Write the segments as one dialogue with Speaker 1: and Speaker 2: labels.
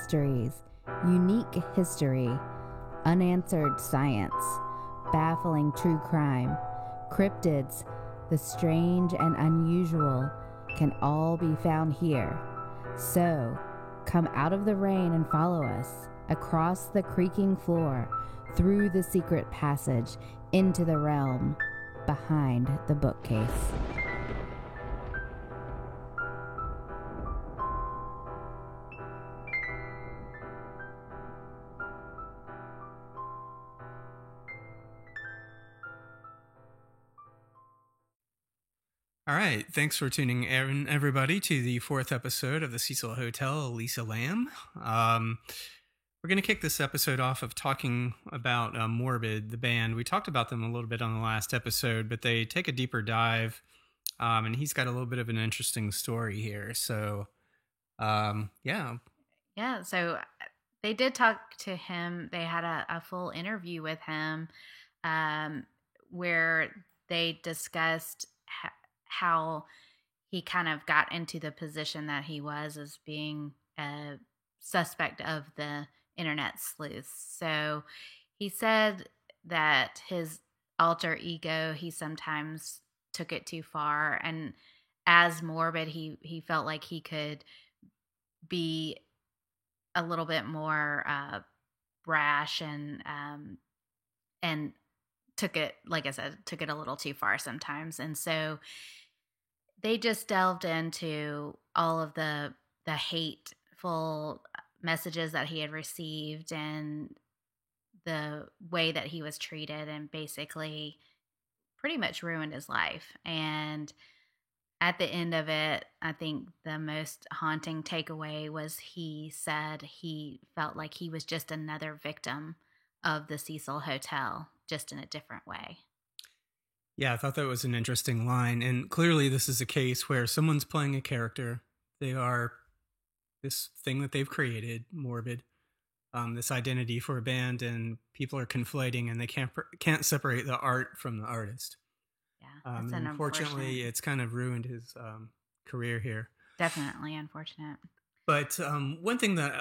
Speaker 1: mysteries, unique history, unanswered science, baffling true crime, cryptids, the strange and unusual can all be found here. So, come out of the rain and follow us across the creaking floor, through the secret passage, into the realm behind the bookcase.
Speaker 2: All right. Thanks for tuning in, everybody, to the fourth episode of the Cecil Hotel, Elisa Lam. We're going to kick this episode off of talking about Morbid, the band. We talked about them a little bit on the last episode, but they take a deeper dive, and he's got a little bit of an interesting story here. So, yeah.
Speaker 3: Yeah, so they did talk to him. They had a full interview with him where they discussed how he kind of got into the position that he was as being a suspect of the internet sleuths. So he said that his alter ego, he sometimes took it too far. And as Morbid, he felt like he could be a little bit more brash and took it, like I said, took it a little too far sometimes. And so they just delved into all of the hateful messages that he had received and the way that he was treated, and basically pretty much ruined his life. And at the end of it, I think the most haunting takeaway was he said he felt like he was just another victim of the Cecil Hotel, just in a different way.
Speaker 2: Yeah, I thought that was an interesting line. And clearly this is a case where someone's playing a character. They are this thing that they've created, Morbid, this identity for a band, and people are conflating, and they can't separate the art from the artist.
Speaker 3: Yeah, it's
Speaker 2: unfortunately, it's kind of ruined his career here.
Speaker 3: Definitely unfortunate.
Speaker 2: But one thing that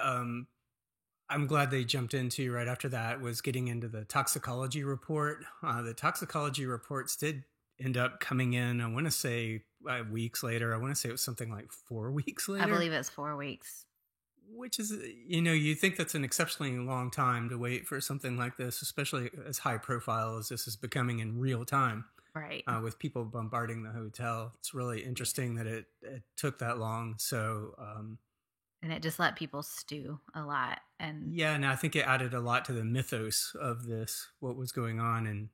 Speaker 2: I'm glad they jumped into right after that was getting into the toxicology report. The toxicology reports did end up coming in, I want to say weeks later. I want to say it was something like 4 weeks later.
Speaker 3: I believe it's 4 weeks.
Speaker 2: Which is, you think that's an exceptionally long time to wait for something like this, especially as high profile as this is becoming in real time.
Speaker 3: Right.
Speaker 2: With people bombarding the hotel. It's really interesting that it took that long. So,
Speaker 3: and it just let people stew a lot. And
Speaker 2: yeah, and I think it added a lot to the mythos of this, what was going on, and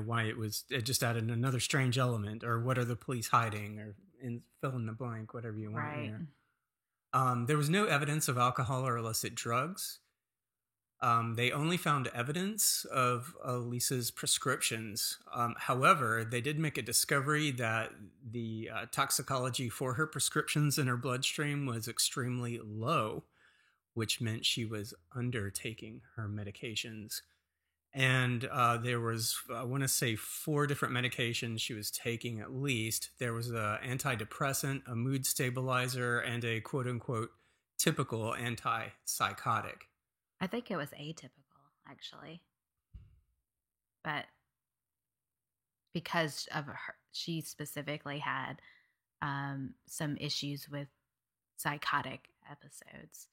Speaker 2: why it just added another strange element, or what are the police hiding, or fill in the blank, whatever you want.
Speaker 3: Right.
Speaker 2: Here. There was no evidence of alcohol or illicit drugs. They only found evidence of Lisa's prescriptions. However, they did make a discovery that the toxicology for her prescriptions in her bloodstream was extremely low, which meant she was undertaking her medications. And there was, I want to say, 4 different medications she was taking at least. There was an antidepressant, a mood stabilizer, and a quote-unquote typical antipsychotic.
Speaker 3: I think it was atypical, actually. But because of her, she specifically had some issues with psychotic episodes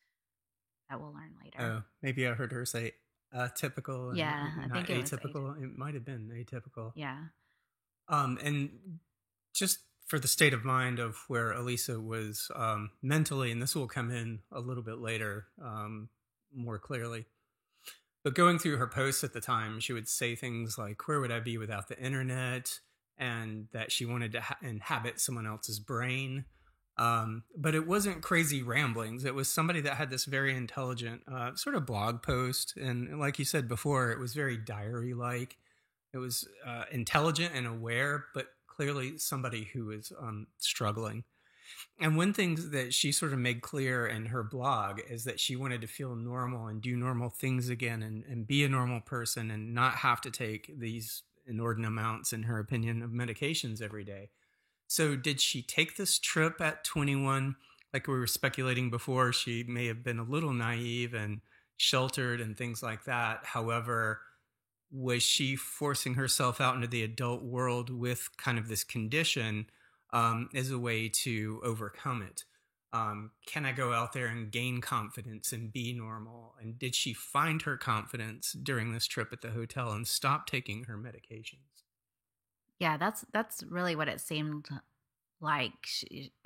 Speaker 3: that we'll learn later.
Speaker 2: Oh, maybe I heard her say typical. And
Speaker 3: yeah, I think it
Speaker 2: atypical.
Speaker 3: Was
Speaker 2: it might have been atypical.
Speaker 3: Yeah.
Speaker 2: And just for the state of mind of where Elisa was mentally, and this will come in a little bit later, more clearly. But going through her posts at the time, she would say things like, where would I be without the internet? And that she wanted to inhabit someone else's brain. But it wasn't crazy ramblings. It was somebody that had this very intelligent sort of blog post. And like you said before, it was very diary-like. It was intelligent and aware, but clearly somebody who was struggling. And one thing that she sort of made clear in her blog is that she wanted to feel normal and do normal things again, and be a normal person, and not have to take these inordinate amounts, in her opinion, of medications every day. So did she take this trip at 21 like we were speculating before, she may have been a little naive and sheltered and things like that. However, was she forcing herself out into the adult world with kind of this condition as a way to overcome it? Can I go out there and gain confidence and be normal? And did she find her confidence during this trip at the hotel and stop taking her medications?
Speaker 3: Yeah, that's really what it seemed like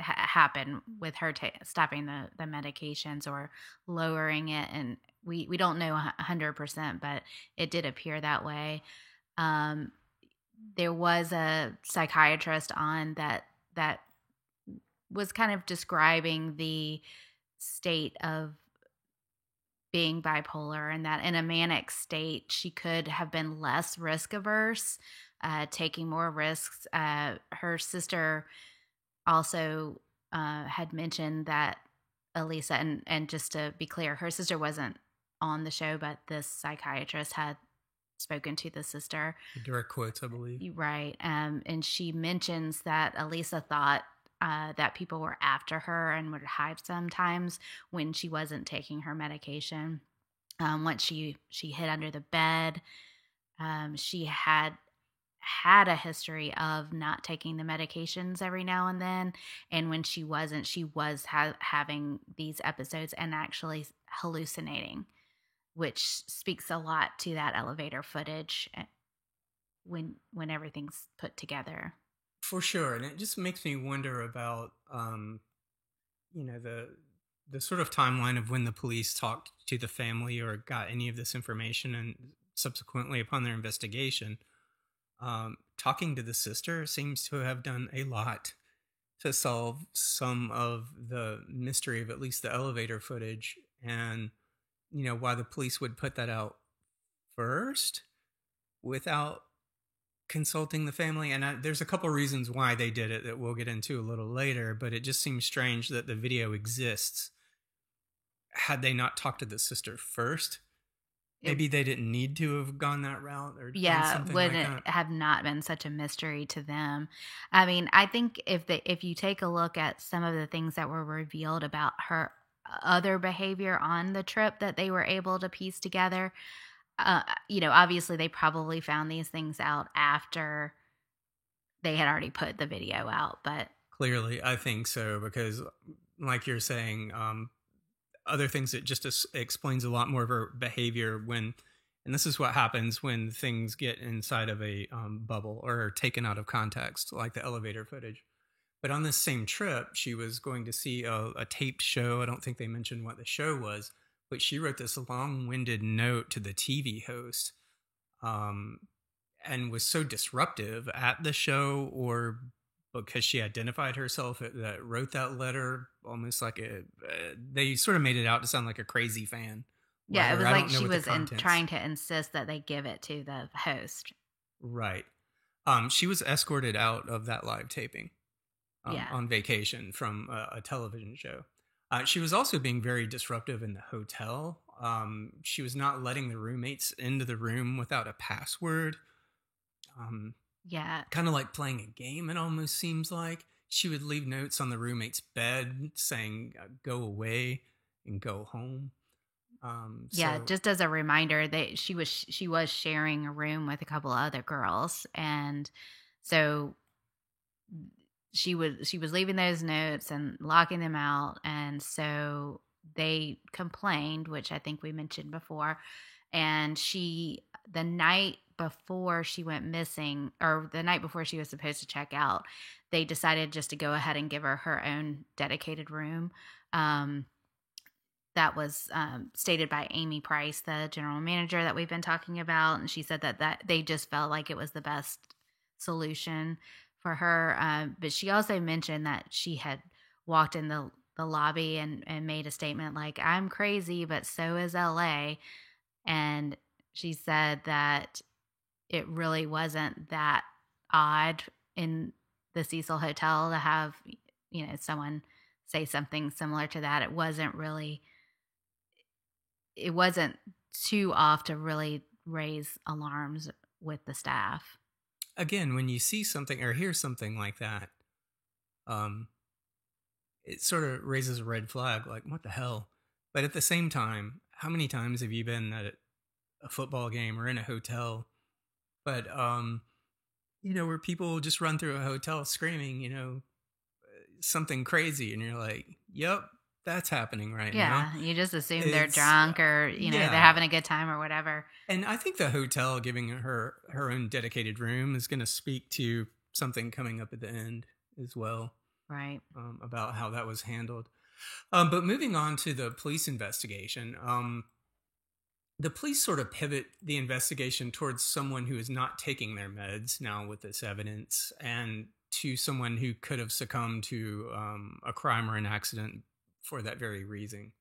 Speaker 3: happened with her stopping the medications or lowering it. And we don't know 100%, but it did appear that way. Um, there was a psychiatrist on that was kind of describing the state of being bipolar, and that in a manic state she could have been less risk averse, taking more risks. Her sister also had mentioned that Elisa, and just to be clear, her sister wasn't on the show, but this psychiatrist had spoken to the sister.
Speaker 2: Direct quotes, I believe.
Speaker 3: Right. And she mentions that Elisa thought that people were after her and would hide sometimes when she wasn't taking her medication. Once she hid under the bed, she had a history of not taking the medications every now and then, and when she wasn't, she was having these episodes and actually hallucinating, which speaks a lot to that elevator footage when everything's put together.
Speaker 2: For sure. And it just makes me wonder about the sort of timeline of when the police talked to the family or got any of this information, and subsequently upon their investigation. Talking to the sister seems to have done a lot to solve some of the mystery of at least the elevator footage. And, why the police would put that out first without consulting the family. And there's a couple reasons why they did it that we'll get into a little later, but it just seems strange that the video exists. Had they not talked to the sister first, maybe they didn't need to have gone that route, or something
Speaker 3: would
Speaker 2: like
Speaker 3: it
Speaker 2: that.
Speaker 3: have not been such a mystery to them? I mean, I think if you take a look at some of the things that were revealed about her other behavior on the trip that they were able to piece together, obviously they probably found these things out after they had already put the video out. But
Speaker 2: clearly, I think so, because like you're saying, other things, it just explains a lot more of her behavior and this is what happens when things get inside of a bubble or are taken out of context, like the elevator footage. But on this same trip, she was going to see a taped show. I don't think they mentioned what the show was, but she wrote this long-winded note to the TV host, and was so disruptive at the show, or because she identified herself that wrote that letter, almost like they sort of made it out to sound like a crazy fan.
Speaker 3: Yeah, it was like she was trying to insist that they give it to the host.
Speaker 2: Right. She was escorted out of that live taping on vacation from a television show. She was also being very disruptive in the hotel. She was not letting the roommates into the room without a password. Kind of like playing a game, it almost seems like. She would leave notes on the roommate's bed saying, go away and go home.
Speaker 3: Just as a reminder that she was sharing a room with a couple of other girls, and so she was leaving those notes and locking them out, and so they complained, which I think we mentioned before, and the night before she went missing, or the night before she was supposed to check out, they decided just to go ahead and give her own dedicated room. That was stated by Amy Price, the general manager that we've been talking about. And she said that they just felt like it was the best solution for her. But she also mentioned that she had walked in the lobby and made a statement like, I'm crazy, but so is LA. And she said that it really wasn't that odd in the Cecil Hotel to have, someone say something similar to that. It wasn't too off to really raise alarms with the staff. Again,
Speaker 2: when you see something or hear something like that, it sort of raises a red flag, like, what the hell? But at the same time, how many times have you been at a football game or in a hotel? But, where people just run through a hotel screaming, something crazy, and you're like, yep, that's happening right now.
Speaker 3: Yeah, you just assume they're drunk or, they're having a good time or whatever.
Speaker 2: And I think the hotel giving her own dedicated room is going to speak to something coming up at the end as well.
Speaker 3: Right.
Speaker 2: About how that was handled. But moving on to the police investigation, the police sort of pivot the investigation towards someone who is not taking their meds now with this evidence, and to someone who could have succumbed to a crime or an accident for that very reason.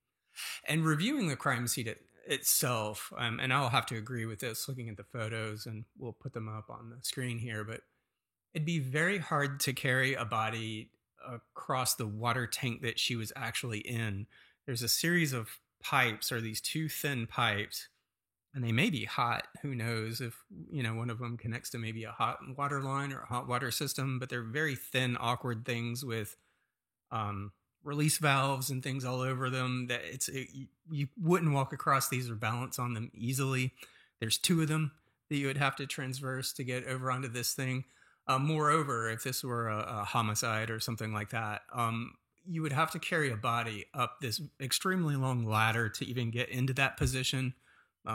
Speaker 2: And reviewing the crime scene itself, and I'll have to agree with this looking at the photos, and we'll put them up on the screen here, but it'd be very hard to carry a body across the water tank that she was actually in. There's a series of pipes, or these two thin pipes, and they may be hot. Who knows if, one of them connects to maybe a hot water line or a hot water system, but they're very thin, awkward things with release valves and things all over them that you wouldn't walk across these or balance on them easily. There's two of them that you would have to transverse to get over onto this thing. Moreover, if this were a homicide or something like that, you would have to carry a body up this extremely long ladder to even get into that position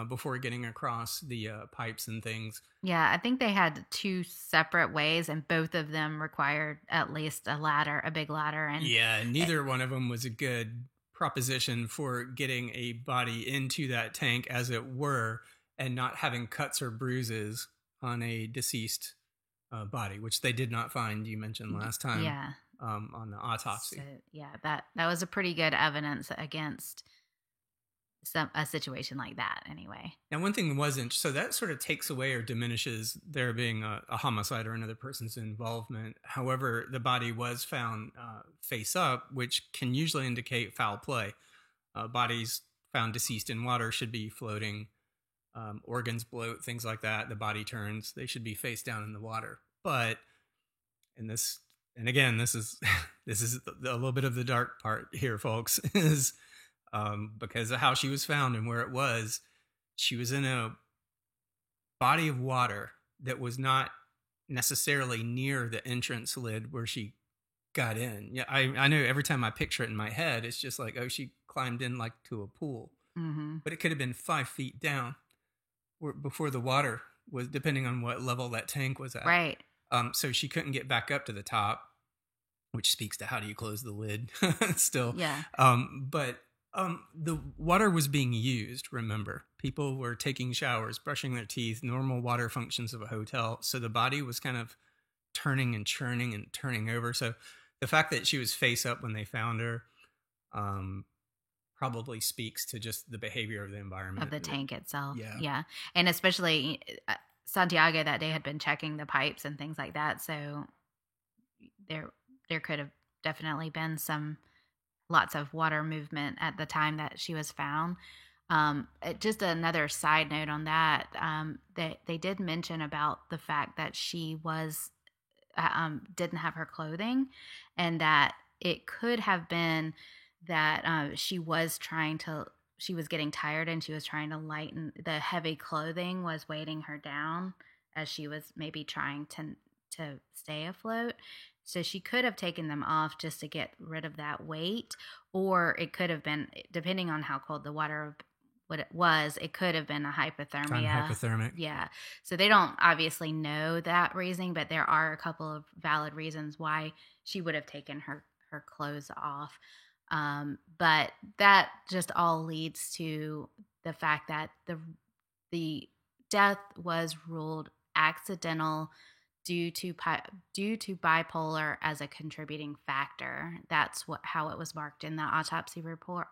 Speaker 2: before getting across the pipes and things.
Speaker 3: Yeah, I think they had two separate ways, and both of them required at least a big ladder. And
Speaker 2: neither one of them was a good proposition for getting a body into that tank, as it were, and not having cuts or bruises on a deceased body, which they did not find. You mentioned last time, on the autopsy.
Speaker 3: So, that was a pretty good evidence against a situation like that. Anyway,
Speaker 2: now one thing wasn't, so that sort of takes away or diminishes there being a homicide or another person's involvement. However, the body was found face up, which can usually indicate foul play. Bodies found deceased in water should be floating. Organs bloat, things like that. The body turns, they should be face down in the water. But again, this is a little bit of the dark part here, folks, is because of how she was found and where it was. She was in a body of water that was not necessarily near the entrance lid where she got in. Yeah, I know every time I picture it in my head, it's just like, oh, she climbed in like to a pool.
Speaker 3: Mm-hmm.
Speaker 2: But it could have been 5 feet down before the water was, depending on what level that tank was at.
Speaker 3: Right.
Speaker 2: So she couldn't get back up to the top, which speaks to how do you close the lid still.
Speaker 3: Yeah.
Speaker 2: But the water was being used, remember. People were taking showers, brushing their teeth, normal water functions of a hotel. So the body was kind of turning and churning and turning over. So the fact that she was face up when they found her probably speaks to just the behavior of the environment.
Speaker 3: Of the tank itself.
Speaker 2: Yeah.
Speaker 3: And especially Santiago that day had been checking the pipes and things like that. So there could have definitely been lots of water movement at the time that she was found. Just another side note on that, they did mention about the fact that she was didn't have her clothing, and that it could have been that she was getting tired and she was trying to lighten the heavy clothing was weighting her down as she was maybe trying to stay afloat. So she could have taken them off just to get rid of that weight, or it could have been, depending on how cold the water it could have been a hypothermia.
Speaker 2: Hypothermic.
Speaker 3: Yeah. So they don't obviously know that reasoning, but there are a couple of valid reasons why she would have taken her clothes off. But that just all leads to the fact that the death was ruled accidental due to bipolar as a contributing factor. That's how it was marked in the autopsy report.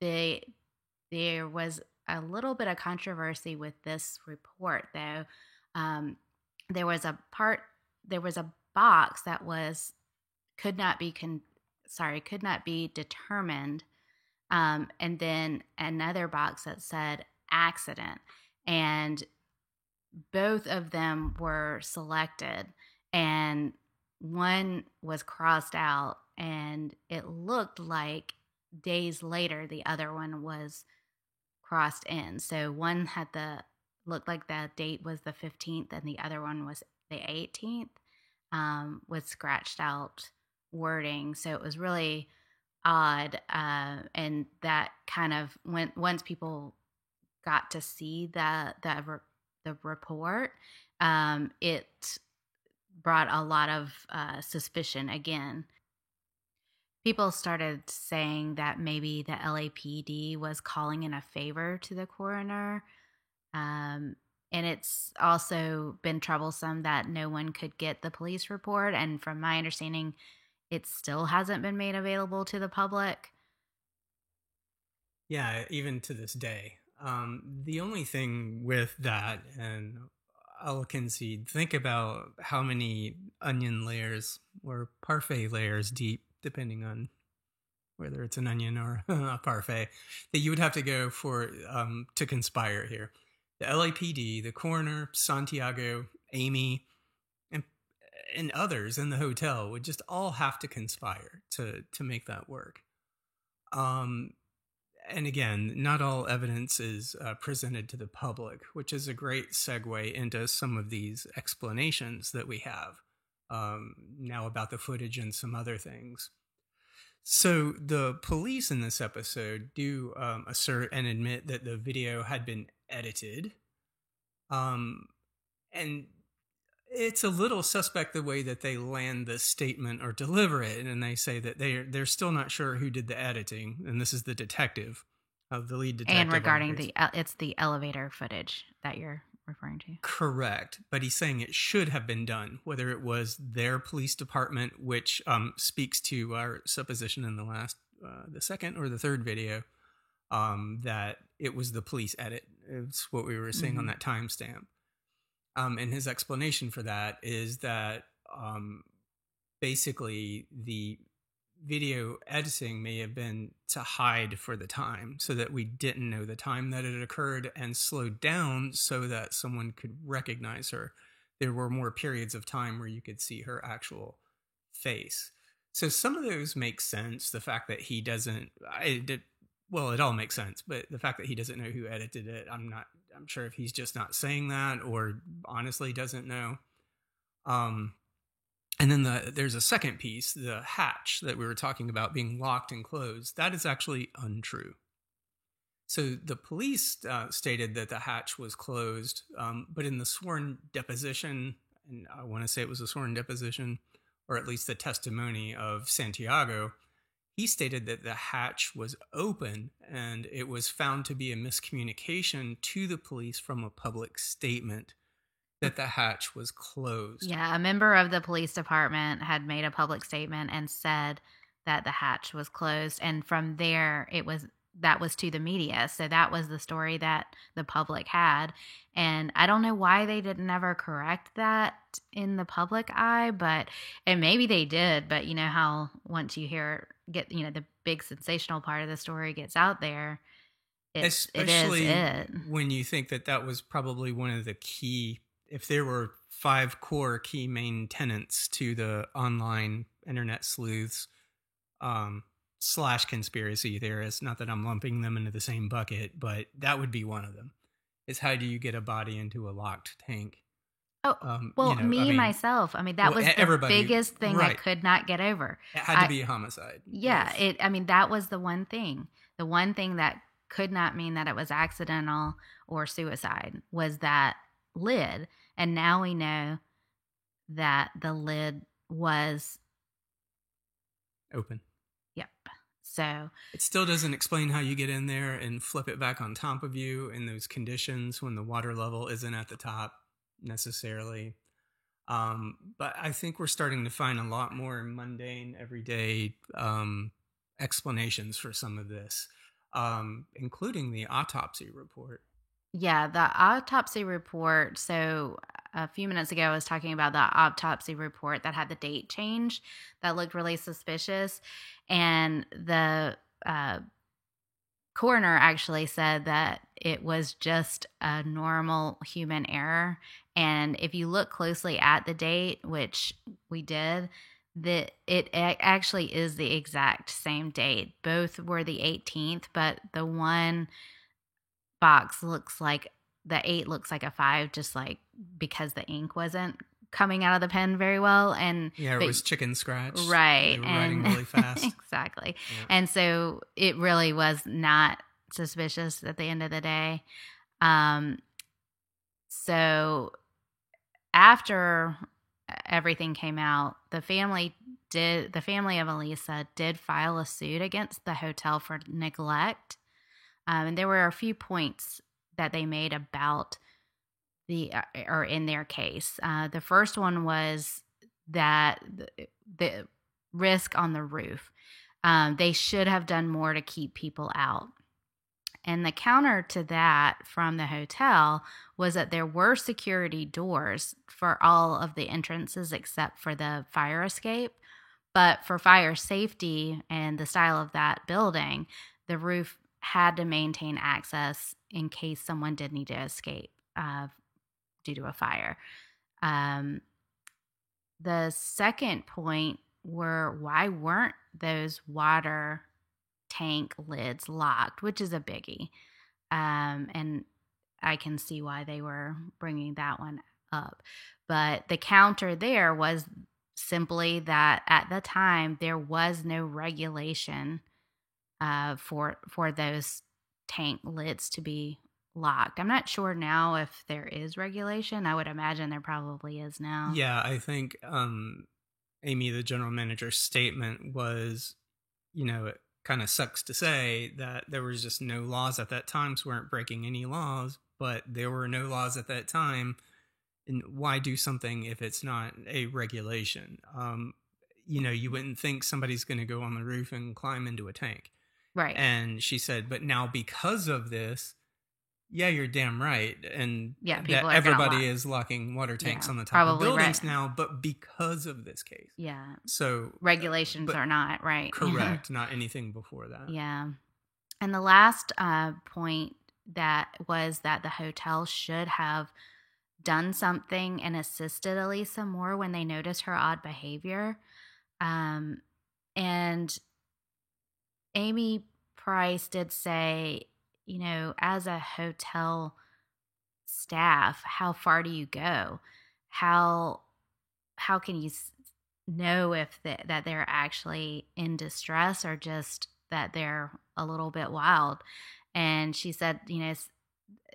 Speaker 3: There was a little bit of controversy with this report, though. There was a box that could not be determined, and then another box that said accident, and both of them were selected. And one was crossed out, and it looked like days later the other one was crossed in. So one had looked like the date was the 15th, and the other one was the 18th, with scratched out wording. So it was really odd. And that kind of once people got to see the report, it brought a lot of suspicion again. People started saying that maybe the LAPD was calling in a favor to the coroner. And it's also been troublesome that no one could get the police report. And from my understanding, it still hasn't been made available to the public.
Speaker 2: Yeah, even to this day. The only thing with that, and I'll concede, think about how many onion layers or parfait layers deep, depending on whether it's an onion or a parfait, that you would have to go for to conspire here. The LAPD, the coroner, Santiago, Amy, and others in the hotel would just all have to conspire to make that work. And again, not all evidence is presented to the public, which is a great segue into some of these explanations that we have now about the footage and some other things. So the police in this episode do assert and admit that the video had been edited. And it's a little suspect the way that they land the statement or deliver it. And they say that they're still not sure who did the editing. And this is the detective, the lead detective.
Speaker 3: And regarding it's the elevator footage that you're referring to.
Speaker 2: Correct. But he's saying it should have been done, whether it was their police department, which speaks to our supposition in the second or the third video, that it was the police edit. It's what we were saying on that timestamp. And his explanation for that is that basically the video editing may have been to hide for the time so that we didn't know the time that it occurred, and slowed down so that someone could recognize her. There were more periods of time where you could see her actual face. So some of those make sense. The fact that he doesn't, it all makes sense, but the fact that he doesn't know who edited it, I'm sure if he's just not saying that or honestly doesn't know. And then there's a second piece, the hatch that we were talking about being locked and closed. That is actually untrue. So the police stated that the hatch was closed, but in the sworn deposition, and I want to say it was a sworn deposition, or at least the testimony of Santiago, he stated that the hatch was open, and it was found to be a miscommunication to the police from a public statement that the hatch was closed.
Speaker 3: Yeah, a member of the police department had made a public statement and said that the hatch was closed, and from there that was to the media. So that was the story that the public had, and I don't know why they didn't ever correct that in the public eye, and maybe they did, but you know how once you the big sensational part of the story gets out there,
Speaker 2: especially
Speaker 3: it is
Speaker 2: when you think that was probably one of the key. If there were 5 core key main tenets to the online internet sleuths / conspiracy theorists, not that I'm lumping them into the same bucket, but that would be one of them, is how do you get a body into a locked tank?
Speaker 3: Myself, that was the biggest thing I could not get over.
Speaker 2: It had to be a homicide.
Speaker 3: Yeah, yes. That was the one thing that could not mean that it was accidental or suicide was that lid. And now we know that the lid was
Speaker 2: open.
Speaker 3: Yep. So
Speaker 2: it still doesn't explain how you get in there and flip it back on top of you in those conditions when the water level isn't at the top necessarily. But I think we're starting to find a lot more mundane, everyday explanations for some of this, including the autopsy report.
Speaker 3: Yeah, the autopsy report. So a few minutes ago, I was talking about the autopsy report that had the date change that looked really suspicious. And the coroner actually said that it was just a normal human error. And if you look closely at the date, which we did, that actually is the exact same date. Both were the 18th, but the one box looks like the 8 looks like a 5, just like because the ink wasn't coming out of the pen very well. And
Speaker 2: yeah, it was chicken scratch.
Speaker 3: Right.
Speaker 2: They were writing really fast.
Speaker 3: Exactly.
Speaker 2: Yeah.
Speaker 3: And so it really was not suspicious at the end of the day. So after everything came out, the family of Elisa did file a suit against the hotel for neglect. And there were a few points that they made about or in their case. The first one was that the risk on the roof. They should have done more to keep people out. And the counter to that from the hotel was that there were security doors for all of the entrances except for the fire escape. But for fire safety and the style of that building, the roof had to maintain access in case someone did need to escape due to a fire. The second point were, why weren't those water tank lids locked, which is a biggie. And I can see why they were bringing that one up. But the counter there was simply that at the time there was no regulation for those tank lids to be locked. I'm not sure now if there is regulation. I would imagine there probably is now.
Speaker 2: Yeah, I think Amy, the general manager's statement was, it kind of sucks to say that there was just no laws at that time, so we weren't breaking any laws, but there were no laws at that time. And why do something if it's not a regulation? You wouldn't think somebody's going to go on the roof and climb into a tank.
Speaker 3: Right.
Speaker 2: And she said, but now because of this, yeah, you're damn right. And
Speaker 3: people
Speaker 2: that everybody is locking water tanks on the top of buildings now, but because of this case.
Speaker 3: Yeah.
Speaker 2: So
Speaker 3: regulations are not, right?
Speaker 2: Correct. Not anything before that.
Speaker 3: Yeah. And the last point that was that the hotel should have done something and assisted Elisa more when they noticed her odd behavior. And Amy Price did say, as a hotel staff, how far do you go? How can you know if that they're actually in distress or just that they're a little bit wild? And she said,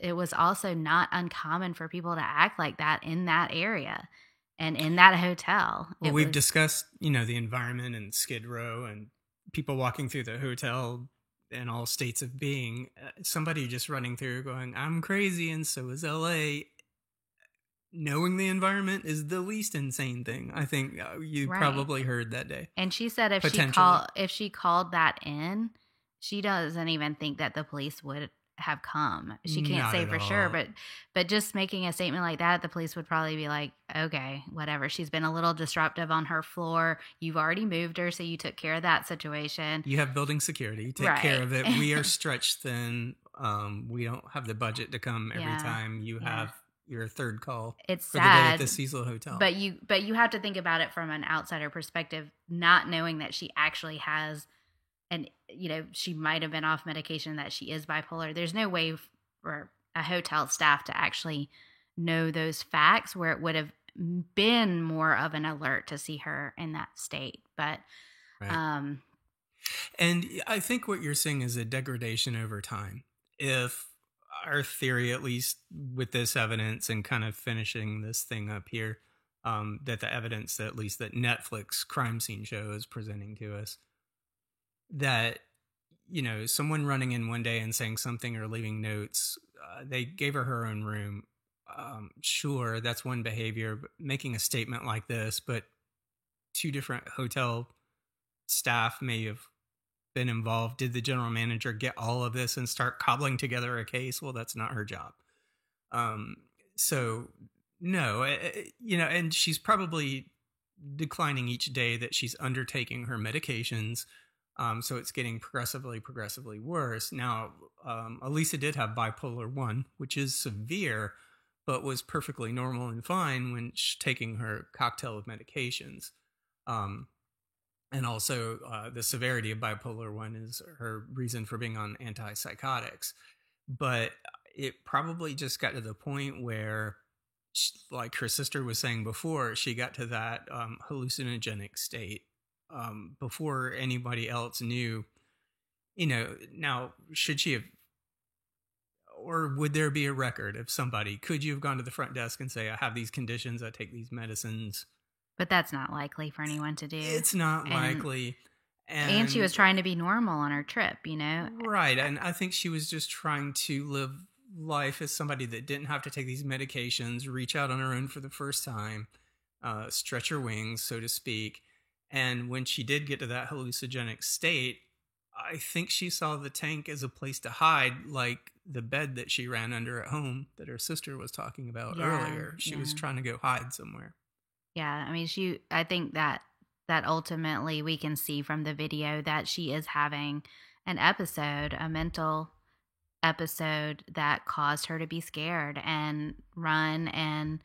Speaker 3: it was also not uncommon for people to act like that in that area and in that hotel.
Speaker 2: Well, we've discussed, the environment in Skid Row and people walking through the hotel in all states of being. Somebody just running through going, I'm crazy and so is LA. Knowing the environment is the least insane thing. I think you probably heard that day.
Speaker 3: And she said if she called that in, she doesn't even think that the police would have come. She can't
Speaker 2: Not
Speaker 3: say
Speaker 2: at
Speaker 3: for
Speaker 2: all.
Speaker 3: sure, but just making a statement like that, the police would probably be like, okay, whatever. She's been a little disruptive on her floor. You've already moved her, so you took care of that situation.
Speaker 2: You have building security. Take care of it. We are stretched thin. We don't have the budget to come every time you have your third call.
Speaker 3: It's
Speaker 2: for
Speaker 3: sad,
Speaker 2: the day at the Cecil Hotel.
Speaker 3: But you have to think about it from an outsider perspective, not knowing that she actually has, and she might have been off medication, that she is bipolar. There's no way for a hotel staff to actually know those facts, where it would have been more of an alert to see her in that state. But
Speaker 2: and I think what you're seeing is a degradation over time. If our theory, at least with this evidence and kind of finishing this thing up here, that the evidence that at least that Netflix crime scene show is presenting to us, that, someone running in one day and saying something or leaving notes, they gave her own room. Sure, that's one behavior, but making a statement like this, but two different hotel staff may have been involved. Did the general manager get all of this and start cobbling together a case? Well, that's not her job. So no, and she's probably declining each day that she's undertaking her medications. So it's getting progressively worse. Now, Elisa did have bipolar 1, which is severe, but was perfectly normal and fine when taking her cocktail of medications. And also, the severity of bipolar 1 is her reason for being on antipsychotics. But it probably just got to the point where, like her sister was saying before, she got to that hallucinogenic state before anybody else knew. Now, should she have, or would there be a record of somebody? Could you have gone to the front desk and say, I have these conditions, I take these medicines?
Speaker 3: But that's not likely for anyone to do.
Speaker 2: It's not likely.
Speaker 3: And she was trying to be normal on her trip,
Speaker 2: Right. And I think she was just trying to live life as somebody that didn't have to take these medications, reach out on her own for the first time, stretch her wings, so to speak. And when she did get to that hallucinogenic state, I think she saw the tank as a place to hide, like the bed that she ran under at home that her sister was talking about earlier. She was trying to go hide somewhere.
Speaker 3: Yeah, I mean, I think that ultimately we can see from the video that she is having an episode, a mental episode that caused her to be scared and run, and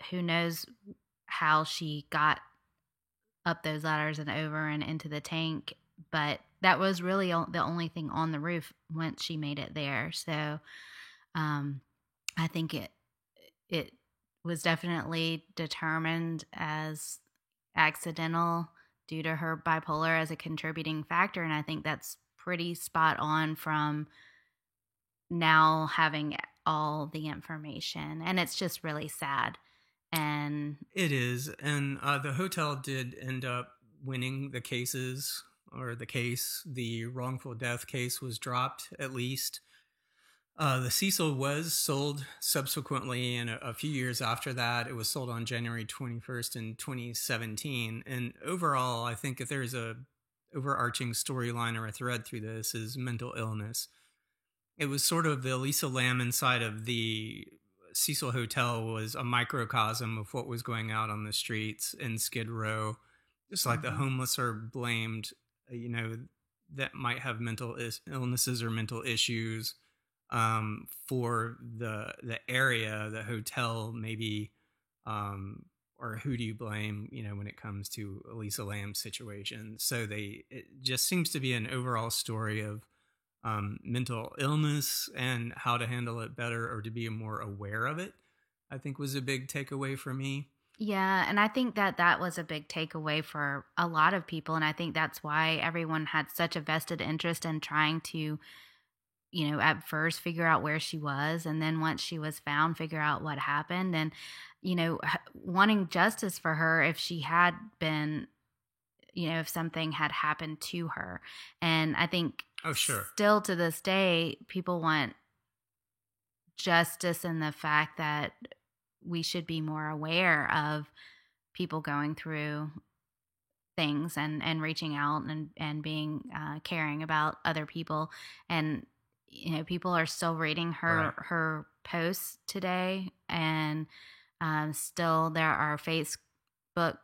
Speaker 3: who knows how she got up those ladders and over and into the tank, but that was really the only thing on the roof once she made it there. So I think it was definitely determined as accidental due to her bipolar as a contributing factor, and I think that's pretty spot on from now having all the information, and it's just really sad. And
Speaker 2: it is, and the hotel did end up winning the cases, or the case. The wrongful death case was dropped, at least. The Cecil was sold subsequently, and a few years after that, it was sold on January 21st in 2017. And overall, I think if there's a overarching storyline or a thread through this, is mental illness. It was sort of the Elisa Lam inside of the Cecil Hotel was a microcosm of what was going out on the streets in Skid Row. Just like the homeless are blamed, that might have mental illnesses or mental issues. For the area, the hotel, maybe, or who do you blame, when it comes to Elisa Lam's situation? So it just seems to be an overall story of mental illness and how to handle it better, or to be more aware of it, I think was a big takeaway for me.
Speaker 3: Yeah, and I think that was a big takeaway for a lot of people, and I think that's why everyone had such a vested interest in trying to, at first figure out where she was, and then once she was found, figure out what happened, and, wanting justice for her if she had been, if something had happened to her. And I think still to this day, people want justice in the fact that we should be more aware of people going through things and reaching out and being caring about other people. And people are still reading her posts today, and still there are Facebook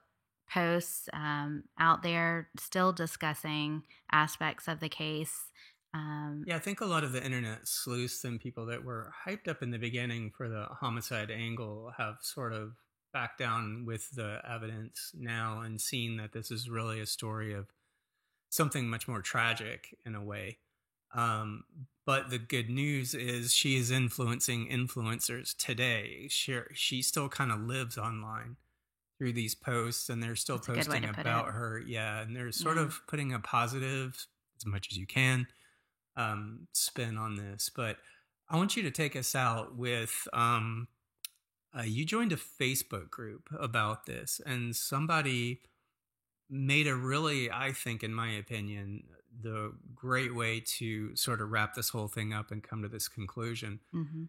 Speaker 3: posts out there still discussing aspects of the case.
Speaker 2: I think a lot of the internet sleuths and people that were hyped up in the beginning for the homicide angle have sort of backed down with the evidence now and seen that this is really a story of something much more tragic in a way. But the good news is she is influencing influencers today. She still kind of lives online through these posts, and they're still posting about her. Yeah, and they're sort of putting a positive, as much as you can, spin on this. But I want you to take us out with, you joined a Facebook group about this, and somebody made a really, I think, in my opinion, the great way to sort of wrap this whole thing up and come to this conclusion.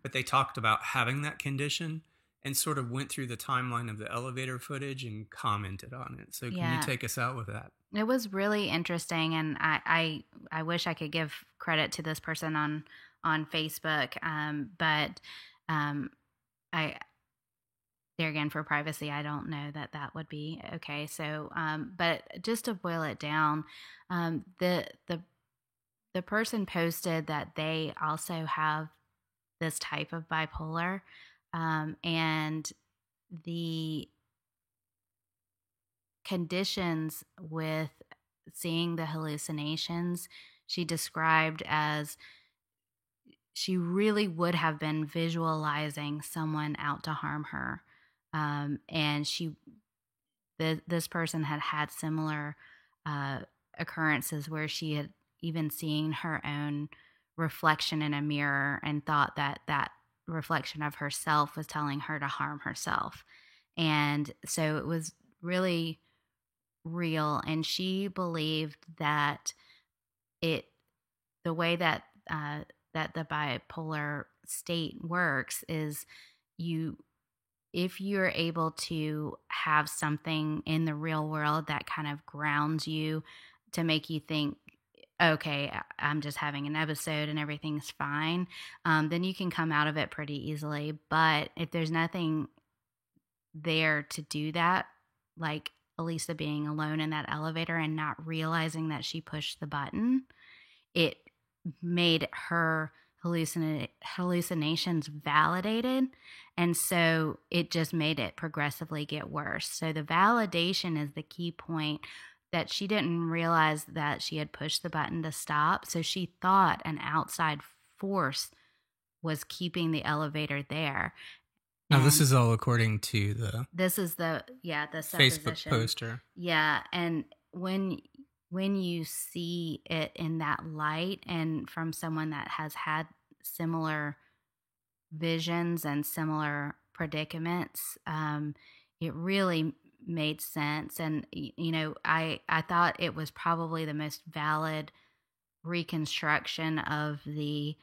Speaker 2: But they talked about having that condition and sort of went through the timeline of the elevator footage and commented on it. So can you take us out with that?
Speaker 3: It was really interesting, and I wish I could give credit to this person on Facebook, but there again, for privacy, I don't know that that would be okay. So, but just to boil it down, the person posted that they also have this type of bipolar, and the conditions with seeing the hallucinations she described as she really would have been visualizing someone out to harm her. And this person had had similar occurrences where she had even seen her own reflection in a mirror and thought that that reflection of herself was telling her to harm herself. And so it was really real. And she believed that it, the way that, that the bipolar state works is you, if you're able to have something in the real world that kind of grounds you to make you think, okay, I'm just having an episode and everything's fine, then you can come out of it pretty easily. But if there's nothing there to do that, like Elisa being alone in that elevator and not realizing that she pushed the button, it made her hallucinations validated. And so it just made it progressively get worse. So the validation is the key point, that she didn't realize that she had pushed the button to stop. So she thought an outside force was keeping the elevator there.
Speaker 2: Now, this is all according to the
Speaker 3: the
Speaker 2: Facebook poster.
Speaker 3: Yeah, and when you see it in that light and from someone that has had similar visions and similar predicaments, it really made sense. And I thought it was probably the most valid reconstruction of the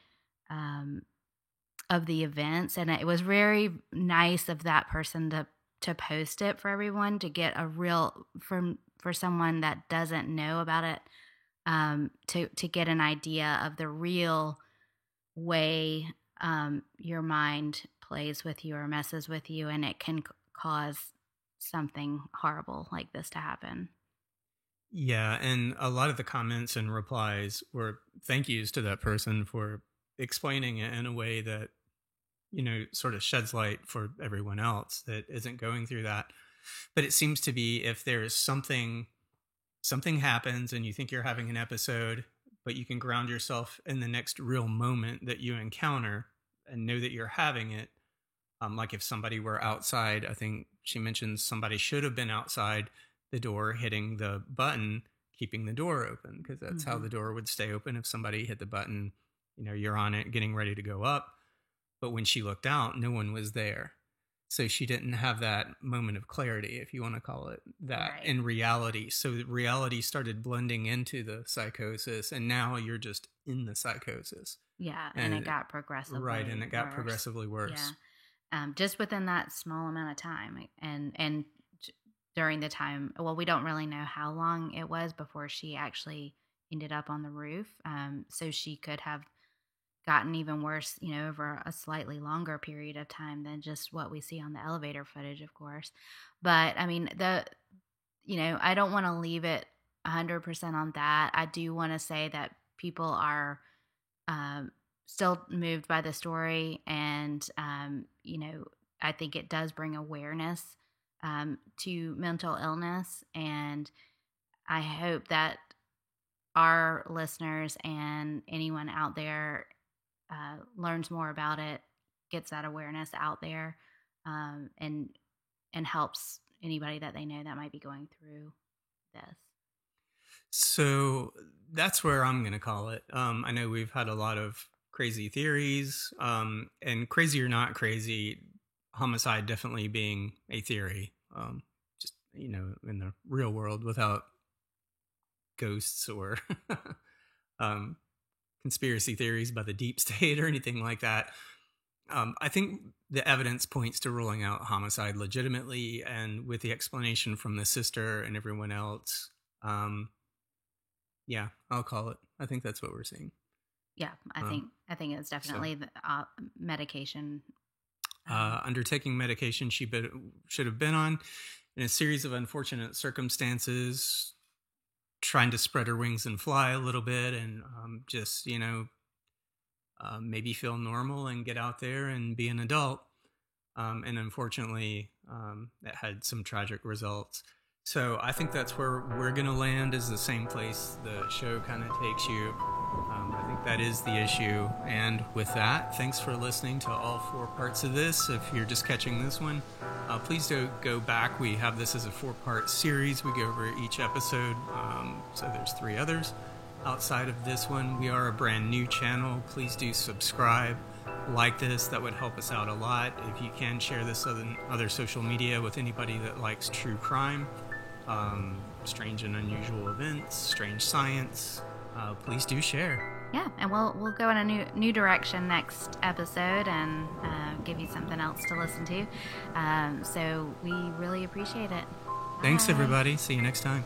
Speaker 3: events, and it was very nice of that person to post it for everyone to get a real, for someone that doesn't know about it, to get an idea of the real way your mind plays with you or messes with you, and it can cause something horrible like this to happen.
Speaker 2: Yeah, and a lot of the comments and replies were thank yous to that person for explaining it in a way that, sort of sheds light for everyone else that isn't going through that. But it seems to be, if there is something happens and you think you're having an episode, but you can ground yourself in the next real moment that you encounter and know that you're having it. Like if somebody were outside, I think she mentioned somebody should have been outside the door hitting the button, keeping the door open, because that's how the door would stay open. If somebody hit the button, you're on it getting ready to go up. But when she looked out, no one was there. So she didn't have that moment of clarity, if you want to call it that, right, in reality. So reality started blending into the psychosis, and now you're just in the psychosis.
Speaker 3: Yeah, and it got progressively worse.
Speaker 2: Right, and it got progressively worse.
Speaker 3: Yeah, just within that small amount of time. And during the time, well, we don't really know how long it was before she actually ended up on the roof. So she could have gotten even worse, over a slightly longer period of time than just what we see on the elevator footage, of course. But I mean, I don't want to leave it 100% on that. I do want to say that people are still moved by the story, and I think it does bring awareness to mental illness, and I hope that our listeners and anyone out there learns more about it, gets that awareness out there, and helps anybody that they know that might be going through this.
Speaker 2: So that's where I'm going to call it. I know we've had a lot of crazy theories, and crazy or not crazy, homicide definitely being a theory, just, in the real world without ghosts or conspiracy theories by the deep state or anything like that. I think the evidence points to ruling out homicide legitimately, and with the explanation from the sister and everyone else, yeah, I'll call it. I think that's what we're seeing.
Speaker 3: Yeah, I think it's definitely the medication
Speaker 2: undertaking medication she should have been on, in a series of unfortunate circumstances, trying to spread her wings and fly a little bit, and just, maybe feel normal and get out there and be an adult. And unfortunately, it had some tragic results. So I think that's where we're going to land, is the same place the show kind of takes you. I think that is the issue. And with that, thanks for listening to all 4 parts of this. If you're just catching this one, please do go back. We have this as a 4-part series. We go over each episode. So there's 3 others outside of this one. We are a brand new channel. Please do subscribe, like this. That would help us out a lot. If you can, share this on other social media with anybody that likes true crime, strange and unusual events, strange science. Please do share.
Speaker 3: Yeah, and we'll go in a new direction next episode and give you something else to listen to. So we really appreciate it.
Speaker 2: Thanks,
Speaker 3: Bye.
Speaker 2: everybody. See you next time.